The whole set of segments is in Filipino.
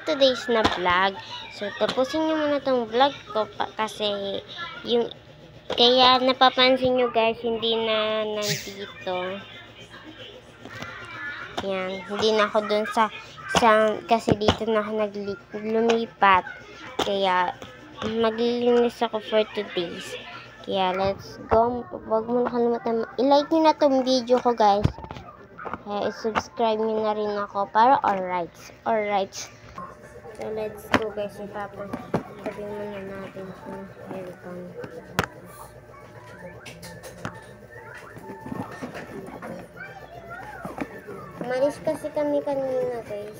today's na vlog. So, tapusin nyo muna tong vlog ko kasi yung kaya napapansin nyo guys, hindi na nandito. Yan, hindi na ako dun sa kasi dito na ako lumipat. Kaya maglilinis ako for today's. Kaya let's go. Huwag mo na kalimutan. I-like nyo na tong video ko guys. Kaya i-subscribe nyo na rin ako para alright. So let's go guys. Sabi muna natin sa aircon. Umalis kasi kami kanina guys.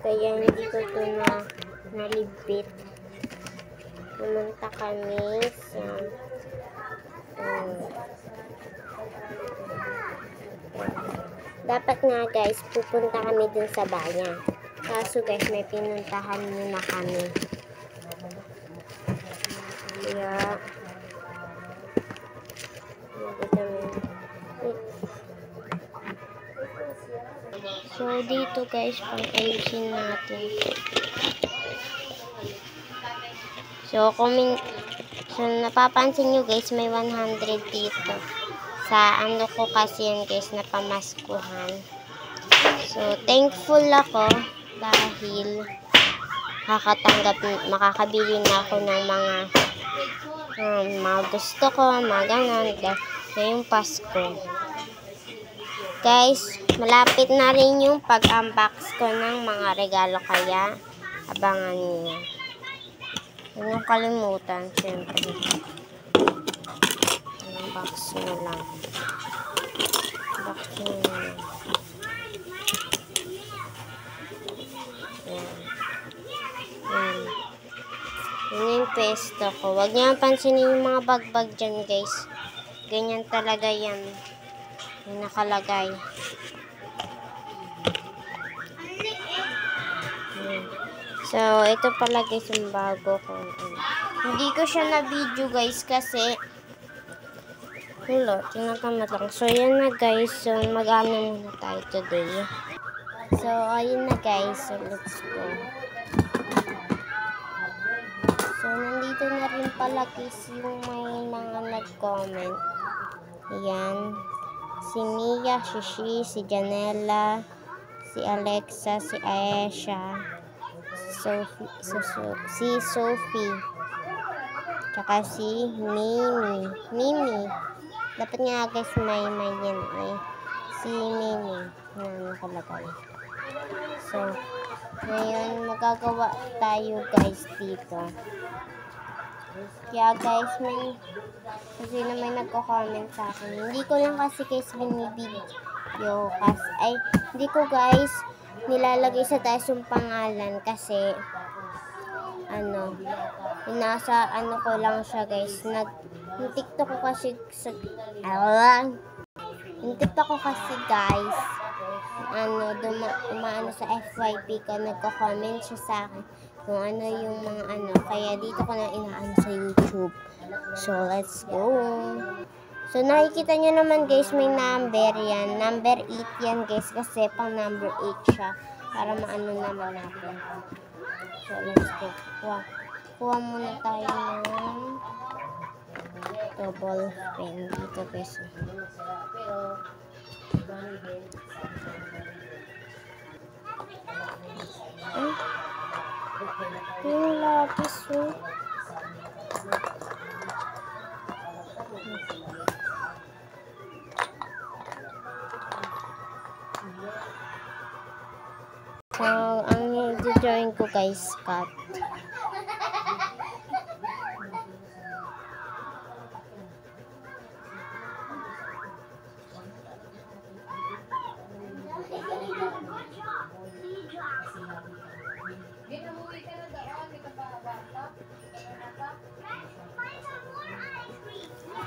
Kaya hindi ko ito nalibit. Pumunta kami sa dapat nga guys, pupunta kami dun sa bayan. Kaso guys, may pinuntahan muna kami. Kaya so dito guys, pang-ayusin natin. So napapansin nyo guys, may 100 dito. Sa ano ko kasi yan guys, na pamaskuhan. So, thankful ako dahil makakabili na ako ng mga gusto ko, mga ganon, ngayong Pasko. Guys, malapit na rin yung pag-unbox ko ng mga regalo, kaya abangan niyo. Huwag niyong kalimutan, syempre. Box nyo lang. Box nyo lang. Yan. Yan yung pesto ko. Huwag nyo pansinin yung mga bagbag dyan guys. Ganyan talaga yan. Yung nakalagay. Yan. So, ito pala guys yung bago ko. Hindi ko siya na-video guys kasi tinatamad lang. So, yan na guys. So, mag-ano muna tayo today. So, ayun na guys. So, let's go. So, nandito na rin pala guys yung may mga nag-comment. Ayan. Si Mia, si Shi, si Janela, si Alexa, si Aisha, si Sophie, tsaka si Mimi. Dapat nga guys may yan ay si Mimi na nakalagay. So, ngayon magagawa tayo guys dito. Kaya guys, kasi na may nagko-comment sa akin. Hindi ko lang kasi guys binibideo kasi hindi ko guys nilalagay sa taas yung pangalan kasi nasa ko lang siya guys. Yung TikTok ko kasi guys, umaano sa FYP ko, nagko-comment siya sa akin kung ano yung mga kaya dito ko na inaano sa YouTube. So, let's go. So, nakikita nyo naman guys, may number yan. Number 8 yan guys, kasi pang number 8 siya. Para maano naman natin. So, let's go. Kuha muna tayo ng double pen dito guys. Yung lapis So, ang i-join ko guys, cut.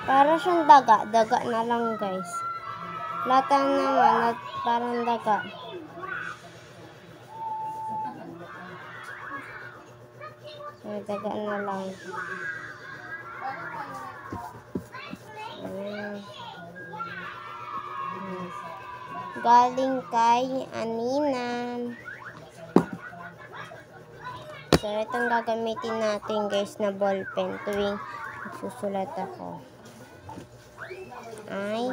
Para siyang daga na lang guys. Lata naman at parang daga. So, daga na lang. Galing kay Anina. So, itong gagamitin natin guys na ballpen tuwing susulat ako. Ay.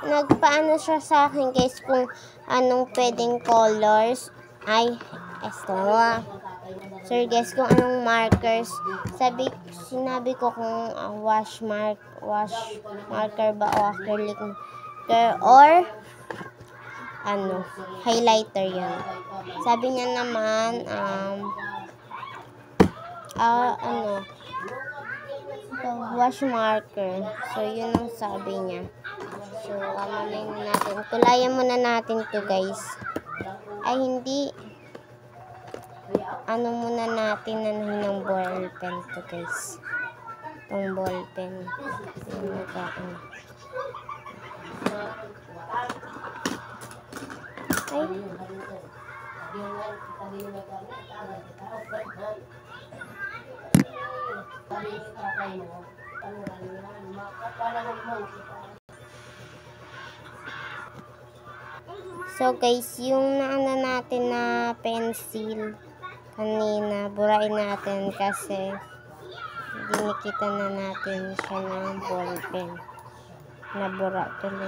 Nagpaano siya sa akin guys kung anong pwedeng colors. Ay, esto. Sir guys, kung anong markers. Sinabi ko kung wash marker ba o acrylic marker or highlighter yan. Sabi niya naman, wash marker. So, yun ang sabi niya. So, tulayan muna natin to guys. Ay, hindi. Muna natin ng ballpen to guys. Itong ballpen. Ay. So guys, yung natin na pencil kanina, burain natin kasi dinikita na natin siya ng ballpen. Nabura tuloy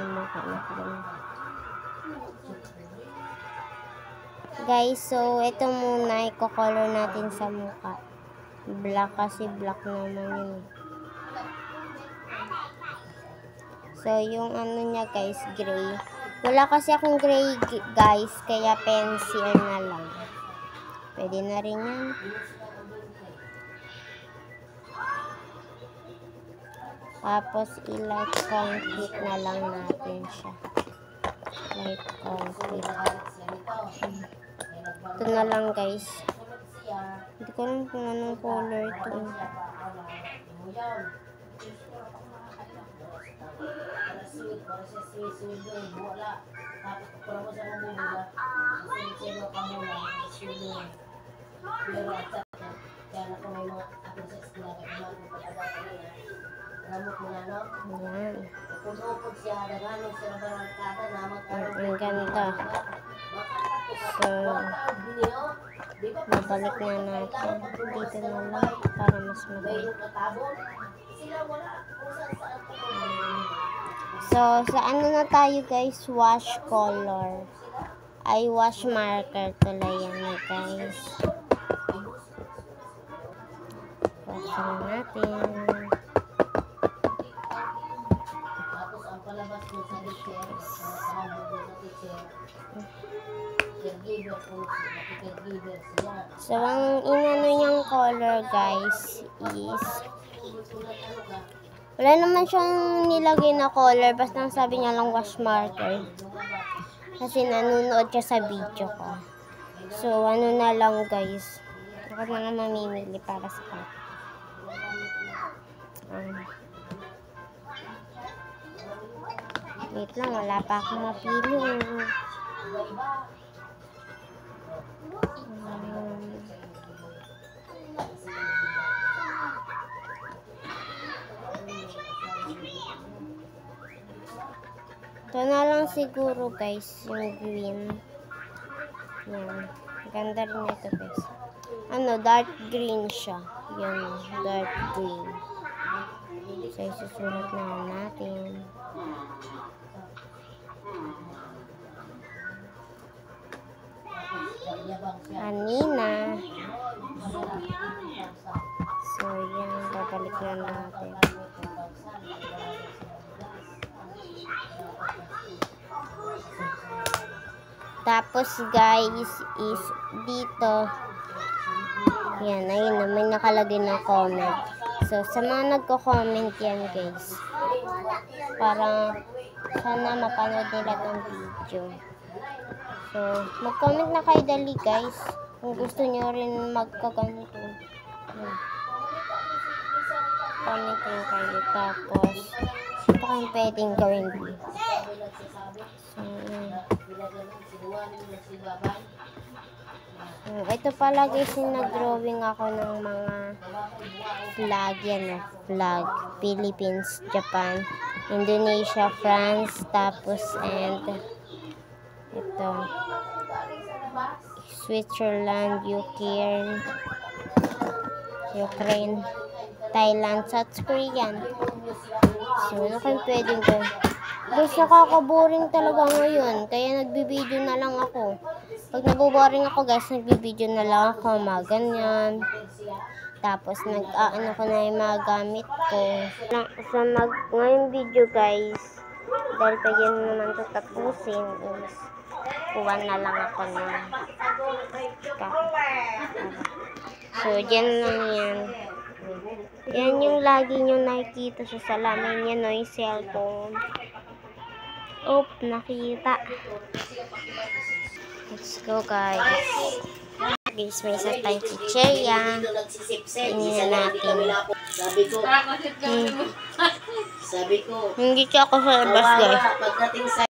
guys, so ito muna i-color natin sa mukha. Black kasi black naman yun. So yung niya guys, gray. Wala kasi akong gray guys, kaya pencil na lang. Pwede na rin yan. Tapos i-light concrete na lang natin siya. Light concrete. Ito na lang guys. Hindi ko alam kung anong color ito. Ang ganda. So, mabalik na natin. Dito na lang para mas maganda. So, sa na tayo guys, wash color. Ay, wash marker tuloy yan guys. Wash na natin. So, ang niyang color guys is wala naman siyang nilagay na color, basta sabi niya lang wash marker. Kasi nanonood siya sa video ko. So, na lang guys. Ako na nga mamimili para sa akin. Wait lang, wala pa akong mapili. Ito na lang siguro guys, yung green. Yan. Ganda rin ito guys. Dark green siya. Yan, dark green. So, isusulat na natin. Kanina. So, yan. Babalik na natin. Tapos guys is dito. Yan, ayun na. May nakalagay na comment. So, sa mga nagko-comment yan guys. Para sana mapanood nila tong video. So, mag-comment na kayo dali guys. Kung gusto nyo rin magkaganito. Comment rin kayo. Tapos, ito kayong pwedeng gawin dito. So, Ito pala guys, yung nag-drawing ako ng mga flag yan. Flag. Philippines, Japan, Indonesia, France, tapos and ito Switzerland, Ukraine, Thailand, South Korea. So, ano kayong pwedeng gawin? Guys, nakaka-boring talaga ngayon. Kaya nagbibideo na lang ako. Pag naboboring ako guys, nagbibideo na lang ako. Mga ganyan. Tapos, nag-aano ko na yung mga gamit ko. So, ngayong video guys, dahil pag yan naman ito tapusin, is kuha na lang ako ng so, dyan lang yan. Yan yung lagi nyo nakikita sa salamin yan, no, yung cellphone. Oop, nakita. Let's go, guys. Guys, may isa tayong chicheria. Tingnan natin. Sabi ko. Hindi ka ako sa labas, guys. Pagdating sa